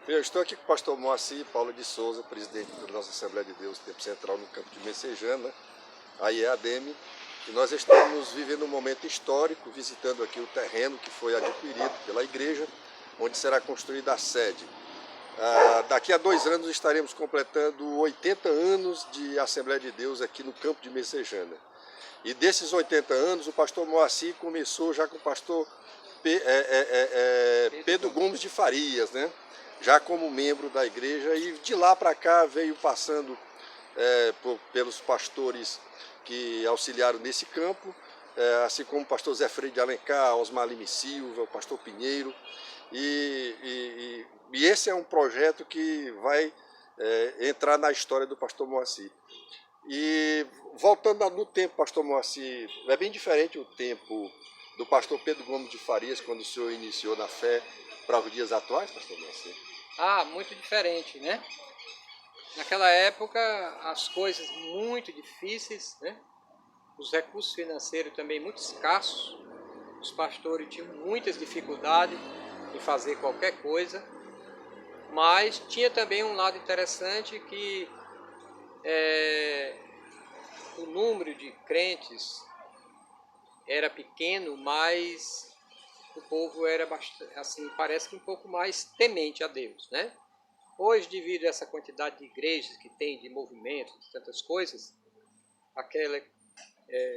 Eu estou aqui com o pastor Moacir Paulo de Souza, presidente da nossa Assembleia de Deus, Tempo Central, no campo de Messejana, a IEADEME, e nós estamos vivendo um momento histórico, visitando aqui o terreno que foi adquirido pela igreja, onde será construída a sede. Daqui a 2 anos estaremos completando 80 anos de Assembleia de Deus aqui no campo de Messejana. E desses 80 anos, o pastor Moacir começou já com o pastor Pedro Gomes de Farias, né? Já como membro da igreja, e de lá para cá veio passando pelos pastores que auxiliaram nesse campo, assim como o pastor Zé Freire de Alencar, Osmar Lima Silva, o pastor Pinheiro, e esse é um projeto que vai entrar na história do pastor Moacir. E voltando no tempo, pastor Moacir, é bem diferente o tempo do pastor Pedro Gomes de Farias, quando o senhor iniciou na fé, para os dias atuais, pastor Moacir? Muito diferente, né? Naquela época, as coisas muito difíceis, né? Os recursos financeiros também muito escassos, os pastores tinham muitas dificuldades em fazer qualquer coisa, mas tinha também um lado interessante que o número de crentes era pequeno, mas o povo era bastante, assim, parece que um pouco mais temente a Deus, né? Hoje, devido a essa quantidade de igrejas que tem, de movimentos, de tantas coisas, aquele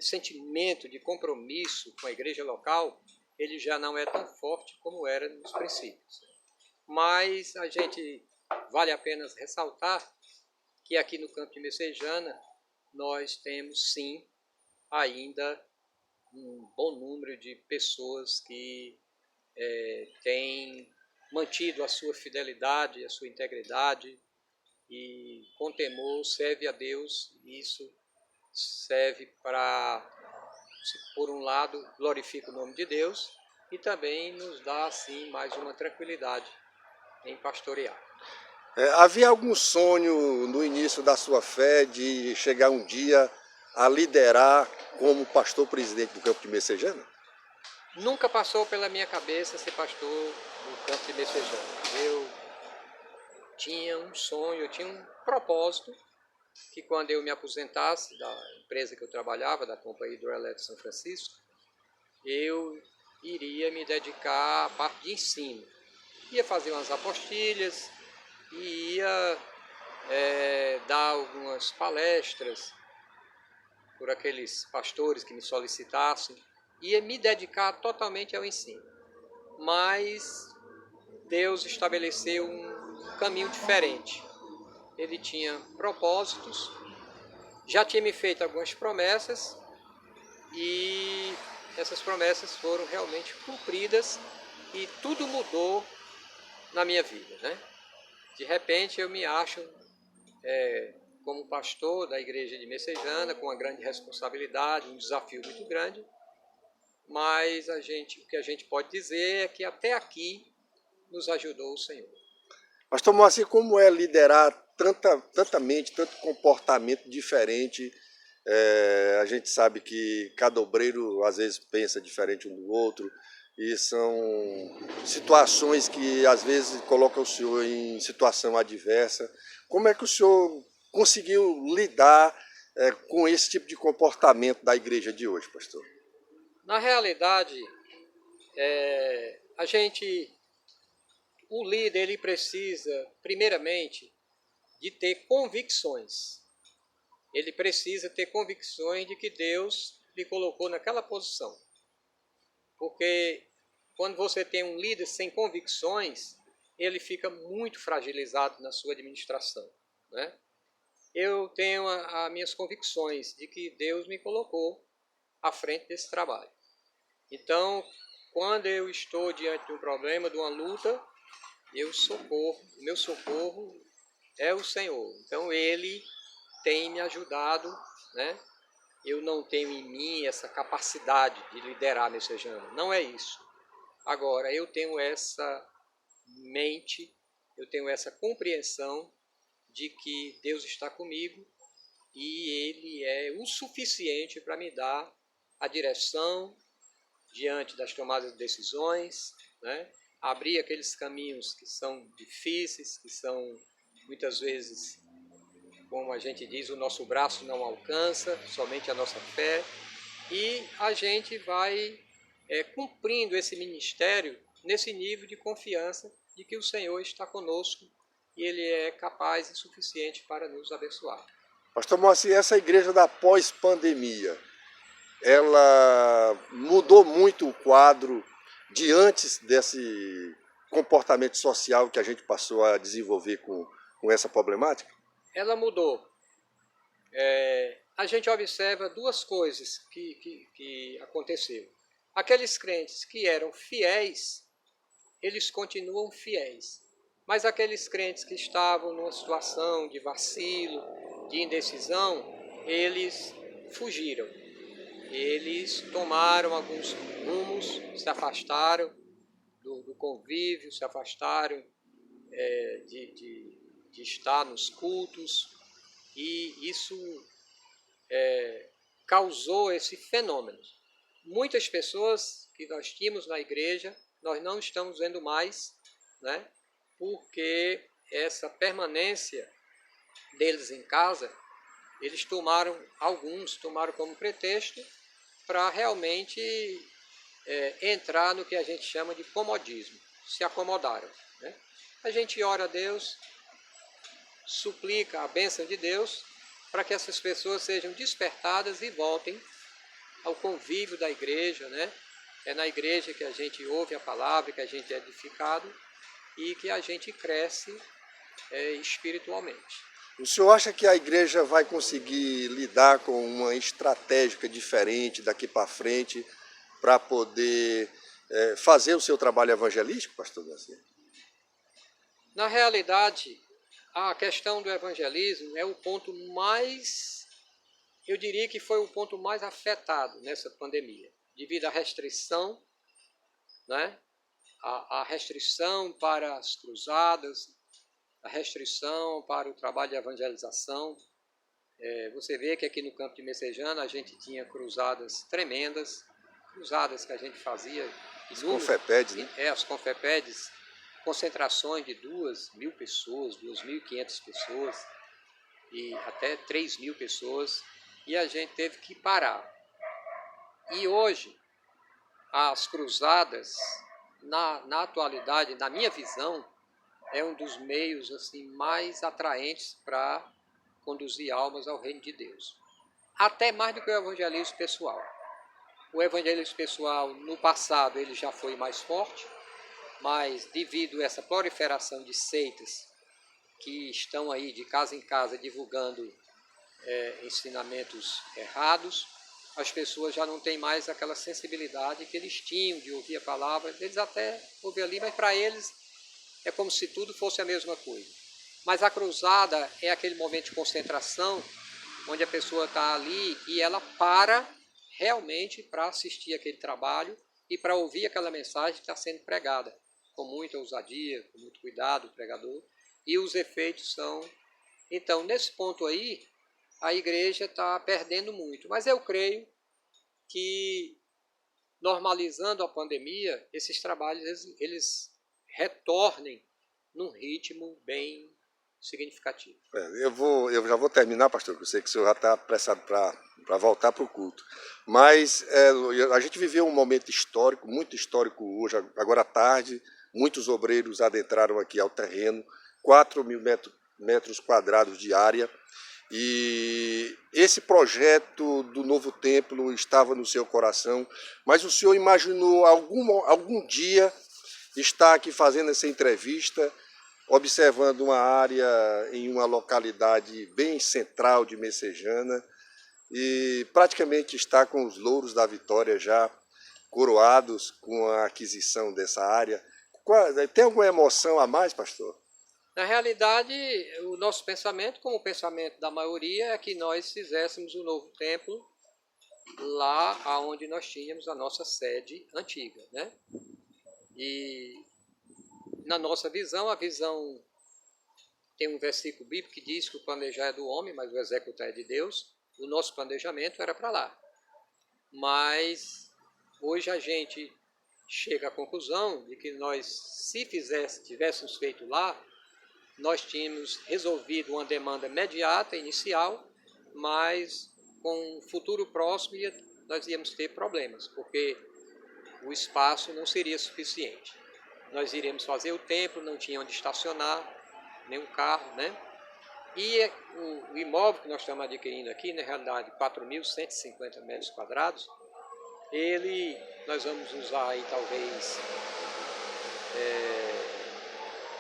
sentimento de compromisso com a igreja local, ele já não é tão forte como era nos princípios. Mas a gente vale a pena ressaltar que aqui no campo de Messejana nós temos sim ainda um bom número de pessoas que têm mantido a sua fidelidade, a sua integridade e com temor serve a Deus. Isso serve para, por um lado, glorifica o nome de Deus e também nos dá assim mais uma tranquilidade em pastorear. Havia algum sonho no início da sua fé de chegar um dia a liderar como pastor presidente do campo de Messejana? Nunca passou pela minha cabeça ser pastor do campo de Messejana. Eu tinha um sonho, eu tinha um propósito, que quando eu me aposentasse da empresa que eu trabalhava, da Companhia Hidroelétrica São Francisco, eu iria me dedicar à parte de ensino. Ia fazer umas apostilhas e ia dar algumas palestras por aqueles pastores que me solicitassem, ia me dedicar totalmente ao ensino. Mas Deus estabeleceu um caminho diferente. Ele tinha propósitos, já tinha me feito algumas promessas e essas promessas foram realmente cumpridas e tudo mudou na minha vida, né? De repente eu me acho como pastor da igreja de Messejana, com uma grande responsabilidade, um desafio muito grande, mas o que a gente pode dizer é que até aqui nos ajudou o Senhor. Pastor Moacir, como é liderar tanta mente, tanto comportamento diferente? A gente sabe que cada obreiro às vezes pensa diferente um do outro, e são situações que às vezes colocam o senhor em situação adversa. Como é que o senhor conseguiu lidar com esse tipo de comportamento da igreja de hoje, pastor? Na realidade, o líder ele precisa, primeiramente, de ter convicções. Ele precisa ter convicções de que Deus lhe colocou naquela posição. Porque quando você tem um líder sem convicções, ele fica muito fragilizado na sua administração, né? Eu tenho as minhas convicções de que Deus me colocou à frente desse trabalho. Então, quando eu estou diante de um problema, de uma luta, o meu socorro é o Senhor. Então, Ele tem me ajudado, né? Eu não tenho em mim essa capacidade de liderar Messejana, não é isso. Agora, eu tenho essa mente, eu tenho essa compreensão de que Deus está comigo e Ele é o suficiente para me dar a direção diante das tomadas de decisões, né? abrir aqueles caminhos que são difíceis, que são muitas vezes, como a gente diz, o nosso braço não alcança, somente a nossa fé, e a gente vai cumprindo esse ministério nesse nível de confiança de que o Senhor está conosco e Ele é capaz e suficiente para nos abençoar. Pastor Moacir, essa igreja da pós-pandemia, ela mudou muito o quadro de antes desse comportamento social que a gente passou a desenvolver com essa problemática? Ela mudou. A gente observa duas coisas que aconteceram. Aqueles crentes que eram fiéis, eles continuam fiéis. Mas aqueles crentes que estavam numa situação de vacilo, de indecisão, eles fugiram. Eles tomaram alguns rumos, se afastaram do convívio, se afastaram de estar nos cultos, e isso causou esse fenômeno. Muitas pessoas que nós tínhamos na igreja, nós não estamos vendo mais, né? Porque essa permanência deles em casa, alguns tomaram como pretexto para realmente entrar no que a gente chama de comodismo, se acomodaram, né? A gente ora a Deus, suplica a bênção de Deus para que essas pessoas sejam despertadas e voltem ao convívio da igreja, né? É na igreja que a gente ouve a palavra, que a gente é edificado e que a gente cresce espiritualmente. O senhor acha que a igreja vai conseguir lidar com uma estratégia diferente daqui para frente para poder fazer o seu trabalho evangelístico, pastor Moacir? Na realidade, a questão do evangelismo é o ponto mais, eu diria que foi o ponto mais afetado nessa pandemia, devido à restrição, né? A restrição para as cruzadas, a restrição para o trabalho de evangelização. Você vê que aqui no campo de Messejana a gente tinha cruzadas tremendas, cruzadas que a gente fazia. As confepedes, né? As confepedes, concentrações de 2.000 pessoas, 2.500 pessoas e até 3.000 pessoas, e a gente teve que parar. E hoje, as cruzadas, na atualidade, na minha visão, é um dos meios assim, mais atraentes para conduzir almas ao reino de Deus. Até mais do que o evangelismo pessoal. O evangelismo pessoal, no passado, ele já foi mais forte, mas devido a essa proliferação de seitas que estão aí de casa em casa divulgando ensinamentos errados, as pessoas já não têm mais aquela sensibilidade que eles tinham de ouvir a palavra. Eles até ouvem ali, mas para eles é como se tudo fosse a mesma coisa. Mas a cruzada é aquele momento de concentração, onde a pessoa está ali e ela para realmente para assistir aquele trabalho e para ouvir aquela mensagem que está sendo pregada, com muita ousadia, com muito cuidado, o pregador, e os efeitos são... Então, nesse ponto aí, a igreja está perdendo muito. Mas eu creio que, normalizando a pandemia, esses trabalhos eles retornem num ritmo bem significativo. Eu já vou terminar, pastor, porque eu sei que o senhor já está apressado para voltar para o culto. Mas a gente viveu um momento histórico, muito histórico hoje, agora à tarde. Muitos obreiros adentraram aqui ao terreno, 4.000 metros quadrados de área. E esse projeto do novo templo estava no seu coração, mas o senhor imaginou algum dia estar aqui fazendo essa entrevista, observando uma área em uma localidade bem central de Messejana e praticamente está com os louros da vitória já coroados com a aquisição dessa área? Tem alguma emoção a mais, pastor? Na realidade, o nosso pensamento, como o pensamento da maioria, é que nós fizéssemos o novo templo lá onde nós tínhamos a nossa sede antiga, né? E na nossa visão, a visão tem um versículo bíblico que diz que o planejar é do homem, mas o executar é de Deus. O nosso planejamento era para lá. Mas hoje a gente chega à conclusão de que nós, se tivéssemos feito lá, nós tínhamos resolvido uma demanda imediata, inicial, mas com o futuro próximo nós íamos ter problemas, porque o espaço não seria suficiente. Nós iríamos fazer o templo, não tinha onde estacionar, nem um carro, né? E o imóvel que nós estamos adquirindo aqui, na realidade 4.150 metros quadrados, nós vamos usar aí talvez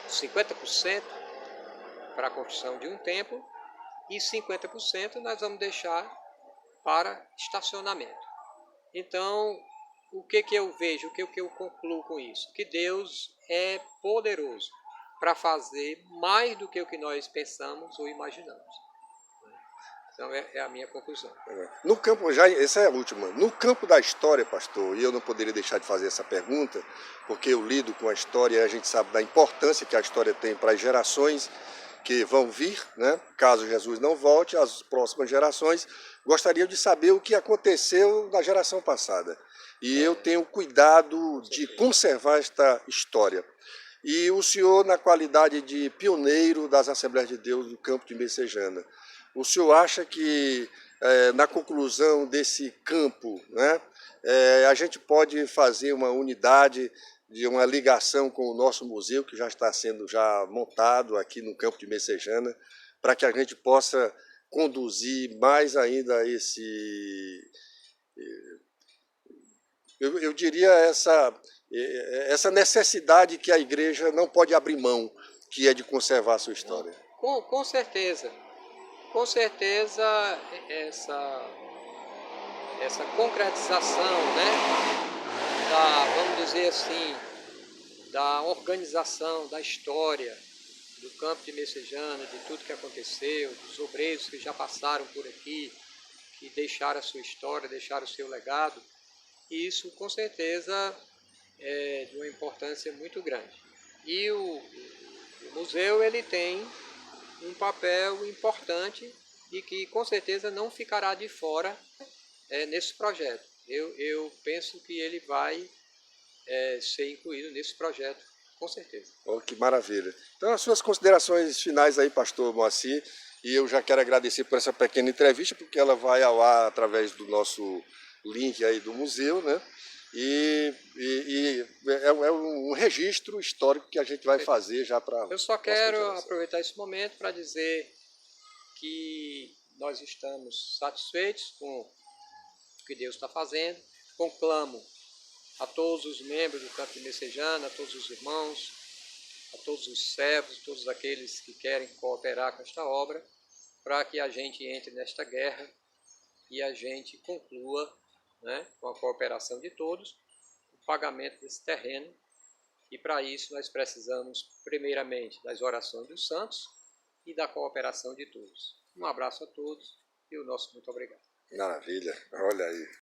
50% para a construção de um templo e 50% nós vamos deixar para estacionamento. Então, o que eu vejo, o que eu concluo com isso? Que Deus é poderoso para fazer mais do que o que nós pensamos ou imaginamos. Então, é a minha conclusão. No campo, essa é a última. No campo da história, pastor, e eu não poderia deixar de fazer essa pergunta, porque eu lido com a história e a gente sabe da importância que a história tem para as gerações que vão vir, né? Caso Jesus não volte, as próximas gerações gostariam de saber o que aconteceu na geração passada. E eu tenho cuidado de conservar esta história. E o senhor, na qualidade de pioneiro das Assembleias de Deus do campo de Messejana, o senhor acha que na conclusão desse campo, né, a gente pode fazer uma unidade de uma ligação com o nosso museu, que já está sendo montado aqui no campo de Messejana, para que a gente possa conduzir mais ainda eu diria essa necessidade que a igreja não pode abrir mão, que é de conservar a sua história. Com certeza. Com certeza, essa concretização, né, vamos dizer assim, da organização, da história do campo de Messejana, de tudo que aconteceu, dos obreiros que já passaram por aqui, que deixaram a sua história, deixaram o seu legado, e isso com certeza é de uma importância muito grande. E o museu ele tem um papel importante e que com certeza não ficará de fora nesse projeto. Eu penso que ele vai ser incluído nesse projeto, com certeza. Oh, que maravilha. Então, as suas considerações finais aí, pastor Moacir, e eu já quero agradecer por essa pequena entrevista, porque ela vai ao ar através do nosso link aí do museu, né? E é um registro histórico que a gente vai fazer já para... Eu só quero aproveitar esse momento para dizer que nós estamos satisfeitos com o que Deus está fazendo. Conclamo a todos os membros do campo de Messejana, a todos os irmãos, a todos os servos, todos aqueles que querem cooperar com esta obra, para que a gente entre nesta guerra e a gente conclua, né, com a cooperação de todos, o pagamento desse terreno. E para isso nós precisamos, primeiramente, das orações dos santos e da cooperação de todos. Um abraço a todos e o nosso muito obrigado. Maravilha, olha aí.